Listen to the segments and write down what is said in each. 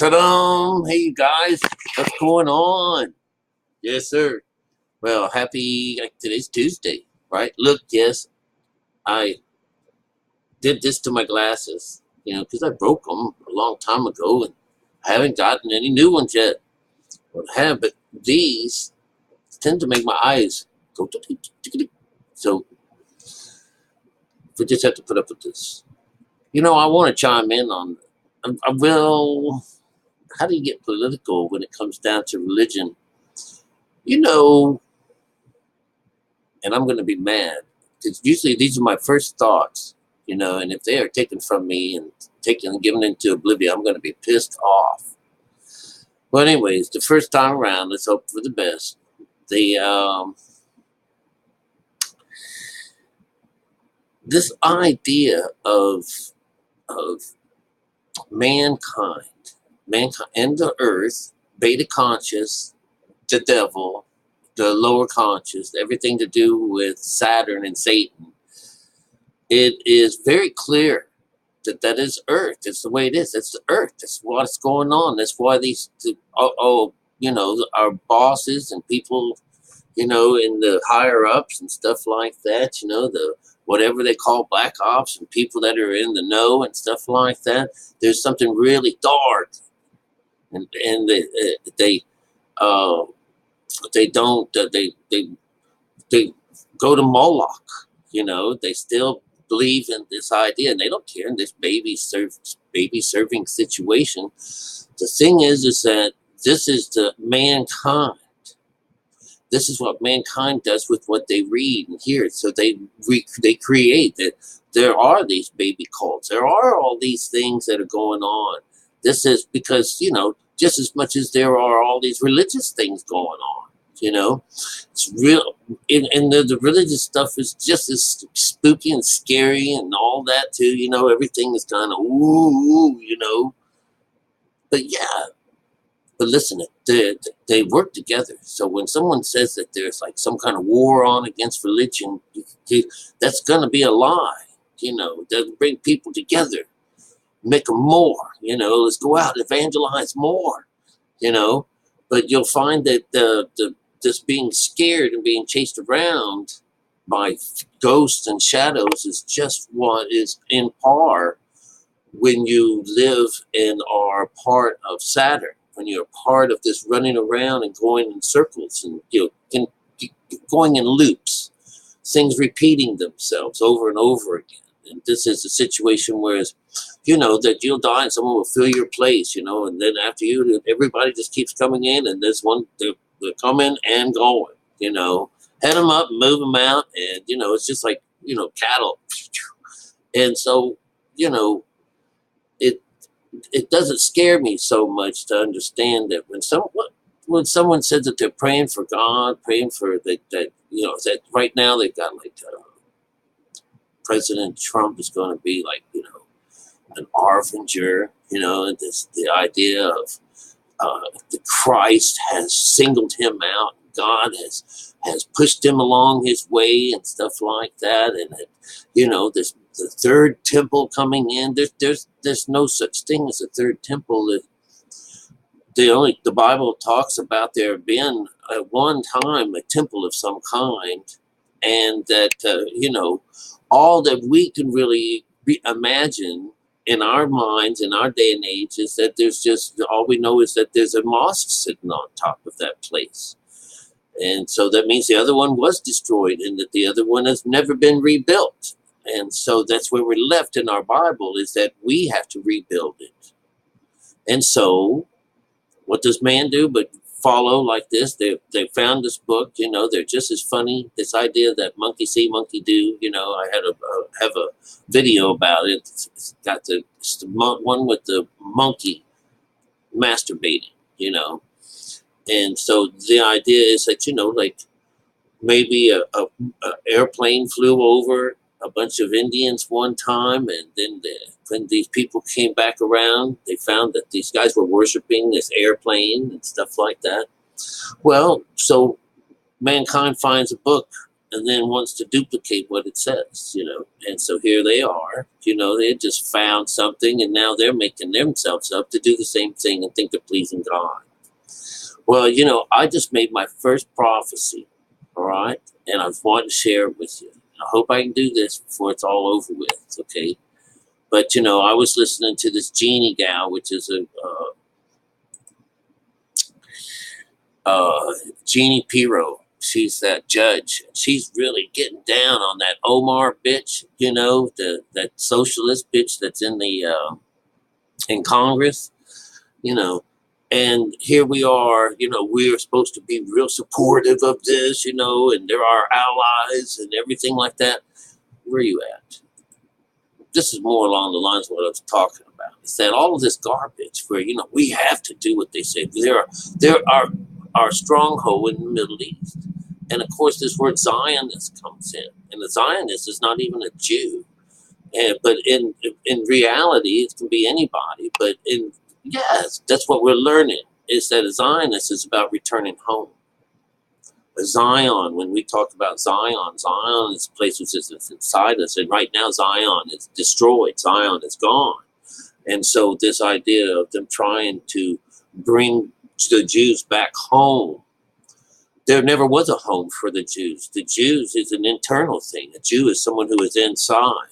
Ta-da! Hey, you guys, what's going on? Yes, sir. Well, today's Tuesday, right? Look, yes, I did this to my glasses, because I broke them a long time ago and I haven't gotten any new ones yet. Well, I have, but these tend to make my eyes go tick-tick-tick-tick. So we just have to put up with this. I want to chime in on, well, how do you get political when it comes down to religion? You know, and I'm going to be mad because usually these are my first thoughts, and if they are taken from me and given into oblivion, I'm going to be pissed off. Well, anyways, the first time around, let's hope for the best. This idea of mankind and the earth, beta conscious, the devil, the lower conscious, everything to do with Saturn and Satan. It is very clear that is Earth. It's the way it is. It's the Earth. That's what's going on. That's why our bosses and people, in the higher ups and stuff like that, the whatever they call black ops and people that are in the know and stuff like that. There's something really dark, and they go to Moloch. They still believe in this idea, and they don't care in this baby serving situation. The thing is that this is the mankind. This is what mankind does with what they read and hear. So they create that. There are these baby cults. There are all these things that are going on. This is because, just as much as there are all these religious things going on, it's real. And the religious stuff is just as spooky and scary and all that too. Everything is kind of ooh. But yeah, but listen, they work together. So when someone says that there's like some kind of war on against religion, that's going to be a lie. They'll bring people together, make them more. Let's go out and evangelize more. But you'll find that this being scared and being chased around by ghosts and shadows is just what is in par when you live and are part of Saturn, when you're part of this running around and going in circles and going in loops, things repeating themselves over and over again. And this is a situation where, that you'll die and someone will fill your place, and then after you, everybody just keeps coming in, and this one, they're coming and going, head them up, move them out, and, it's just like, cattle. And so, it doesn't scare me so much to understand that when someone says that they're praying for God, praying for that right now they've got like President Trump is going to be like, an arfinger, and the idea of the Christ has singled him out. God has pushed him along his way and stuff like that. And this the third temple coming in. There's no such thing as a third temple. The Bible talks about there being at one time a temple of some kind, and that all that we can really imagine in our minds in our day and age is that there's just all we know is that there's a mosque sitting on top of that place. And so that means the other one was destroyed and that the other one has never been rebuilt. And so that's where we're left in our Bible, is that we have to rebuild it. And so what does man do but follow like this? They found this book, they're just as funny. This idea that monkey see, monkey do, I have a video about it. It's the one with the monkey masturbating, And so the idea is that, like maybe a airplane flew over a bunch of Indians one time, and then when these people came back around, they found that these guys were worshiping this airplane and stuff like that. Well, so mankind finds a book and then wants to duplicate what it says, And so here they are, they just found something, and now they're making themselves up to do the same thing and think they're pleasing God. Well, I just made my first prophecy, all right? And I want to share it with you. I hope I can do this before it's all over with, okay? But, I was listening to this Jeannie gal, which is a Jeannie Pirro. She's that judge. She's really getting down on that Omar bitch, that socialist bitch that's in the in Congress, And here we are, we're supposed to be real supportive of this, and they're our allies and everything like that. Where are you at? This is more along the lines of what I was talking about. It's that all of this garbage where, we have to do what they say. They're our stronghold in the Middle East. And of course, this word Zionist comes in. And the Zionist is not even a Jew. But in reality, it can be anybody. But yes, that's what we're learning, is that a Zionist is about returning home. A Zion, when we talk about Zion is a place which is inside us. And right now, Zion is destroyed. Zion is gone. And so this idea of them trying to bring the Jews back home, there never was a home for the Jews. The Jews is an internal thing. A Jew is someone who is inside,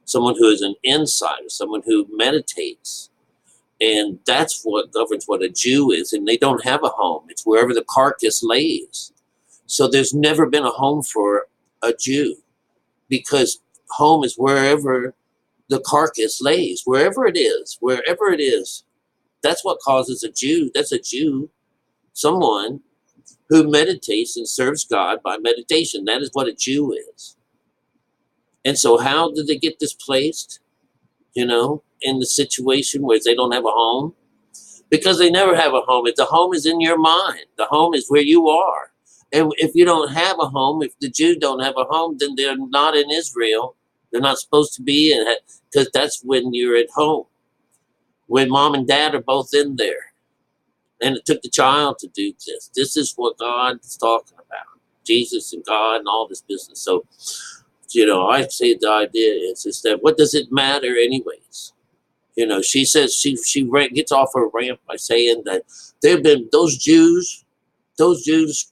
someone who is an insider, someone who meditates. And that's what governs what a Jew is. And they don't have a home. It's wherever the carcass lays. So there's never been a home for a Jew, because home is wherever the carcass lays, wherever it is. That's what causes a Jew. That's a Jew, someone who meditates and serves God by meditation. That is what a Jew is. And so how did they get displaced, in the situation where they don't have a home? Because they never have a home. The home is in your mind. The home is where you are. And if you don't have a home, if the Jews don't have a home, then they're not in Israel. They're not supposed to be in it, because that's when you're at home, when mom and dad are both in there. And it took the child to do this. This is what God is talking about. Jesus and God and all this business. So, I say the idea is that what does it matter anyways? She says she gets off her rant by saying that they've been, those Jewish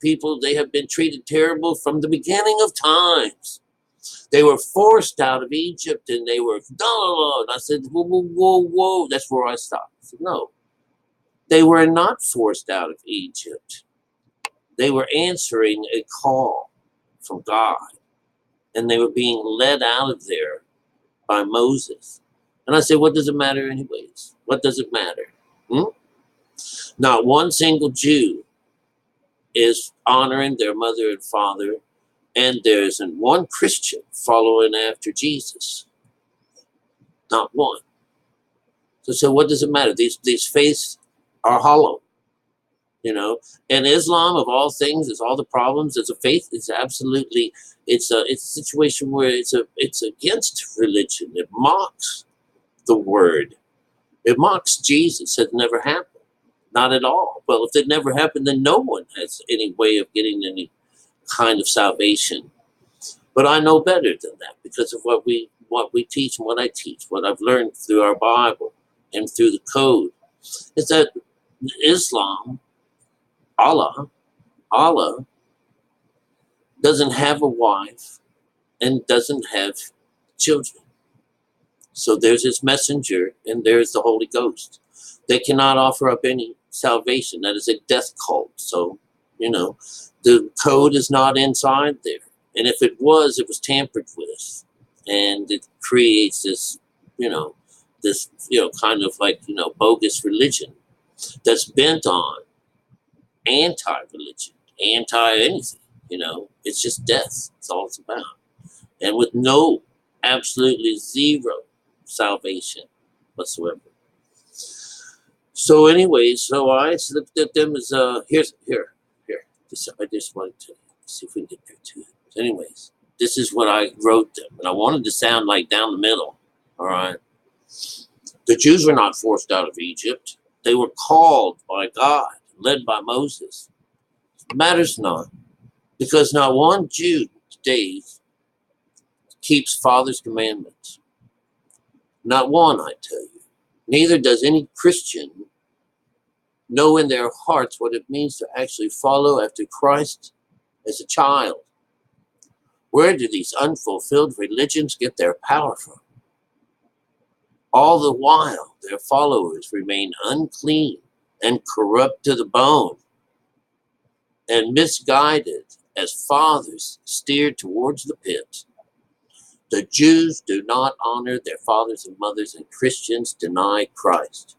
people, they have been treated terrible from the beginning of times. They were forced out of Egypt, and they were, no. And I said, whoa. That's where I stopped. I said, no. They were not forced out of Egypt. They were answering a call from God, and they were being led out of there by Moses. And I said, what does it matter anyways? What does it matter? Not one single Jew is honoring their mother and father, and there isn't one Christian following after Jesus. Not one. So what does it matter? These faiths are hollow, and Islam, of all things, is all the problems. It's a faith. It's absolutely, it's a situation where it's against religion. It mocks the word. It mocks Jesus. It never happened. Not at all. Well, if it never happened, then no one has any way of getting any kind of salvation. But I know better than that, because of what we teach and what I teach, what I've learned through our Bible and through the code, is that Islam, Allah doesn't have a wife and doesn't have children. So there's his messenger and there's the Holy Ghost. They cannot offer up any salvation. That is a death cult. So, the code is not inside there. And if it was tampered with. And it creates this, kind of like, bogus religion that's bent on anti-religion, anti-anything, It's just death. That's all it's about. And with absolutely zero salvation whatsoever. So anyways, I looked at them as, here. I just wanted to see if we can get there to it. Anyways, this is what I wrote them. And I wanted to sound like down the middle, all right? The Jews were not forced out of Egypt. They were called by God, led by Moses. It matters not, because not one Jew day keeps Father's commandments. Not one, I tell you. Neither does any Christian know in their hearts what it means to actually follow after Christ as a child. Where do these unfulfilled religions get their power from? All the while, their followers remain unclean and corrupt to the bone and misguided as fathers steered towards the pit. The Jews do not honor their fathers and mothers, and Christians deny Christ.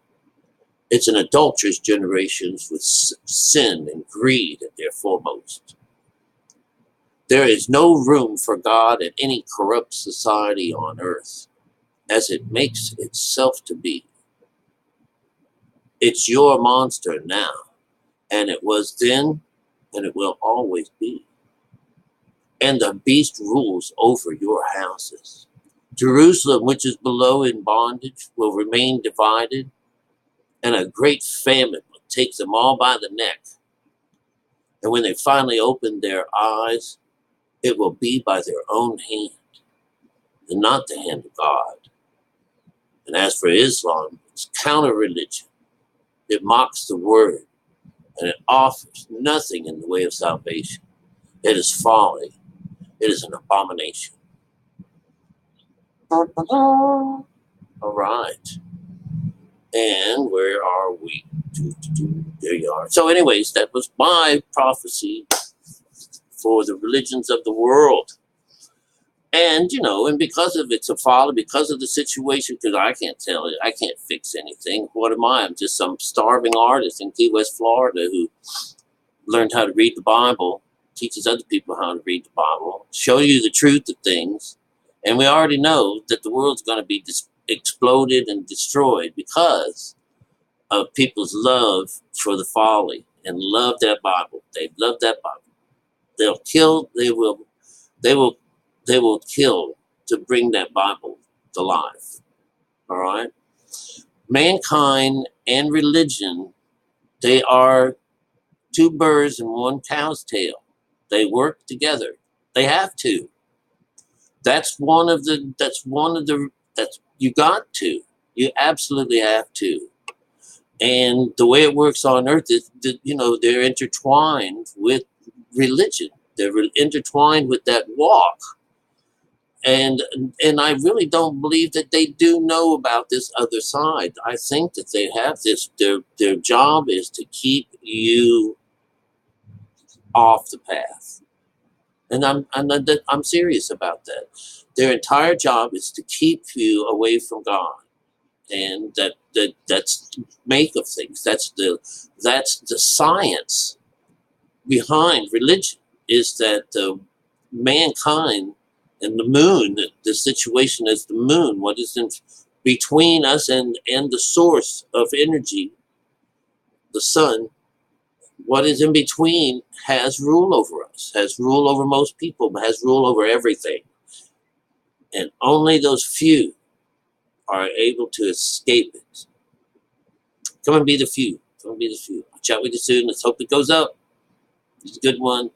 It's an adulterous generation with sin and greed at their foremost. There is no room for God in any corrupt society on earth, as it makes itself to be. It's your monster now, and it was then, and it will always be. And the beast rules over your houses. Jerusalem, which is below in bondage, will remain divided, and a great famine will take them all by the neck. And when they finally open their eyes, it will be by their own hand, and not the hand of God. And as for Islam, it's counter-religion. It mocks the word, and it offers nothing in the way of salvation. It is folly. It is an abomination. All right. And where are we? There you are. So anyways, that was my prophecy for the religions of the world. And, and because of it's a folly, because of the situation, because I can't tell it, I can't fix anything. What am I? I'm just some starving artist in Key West, Florida, who learned how to read the Bible, teaches other people how to read the Bible, show you the truth of things. And we already know that the world's going to be exploded and destroyed because of people's love for the folly and love that Bible. They love that Bible. They'll kill, they will kill to bring that Bible to life. All right? Mankind and religion, they are two birds and one cow's tail. They work together. They have to. You got to. You absolutely have to. And the way it works on earth is, they're intertwined with religion. They're intertwined with that walk. And I really don't believe that they do know about this other side. I think that they have this, their job is to keep you off the path. And I'm serious about that. Their entire job is to keep you away from God. And that's make of things. That's the science behind religion, is that mankind and the moon, the situation is the moon, what is in between us and the source of energy, the sun, what is in between has rule over us, has rule over most people, has rule over everything. And only those few are able to escape it. Come and be the few. Come and be the few. I'll chat with you soon. Let's hope it goes up. It's a good one.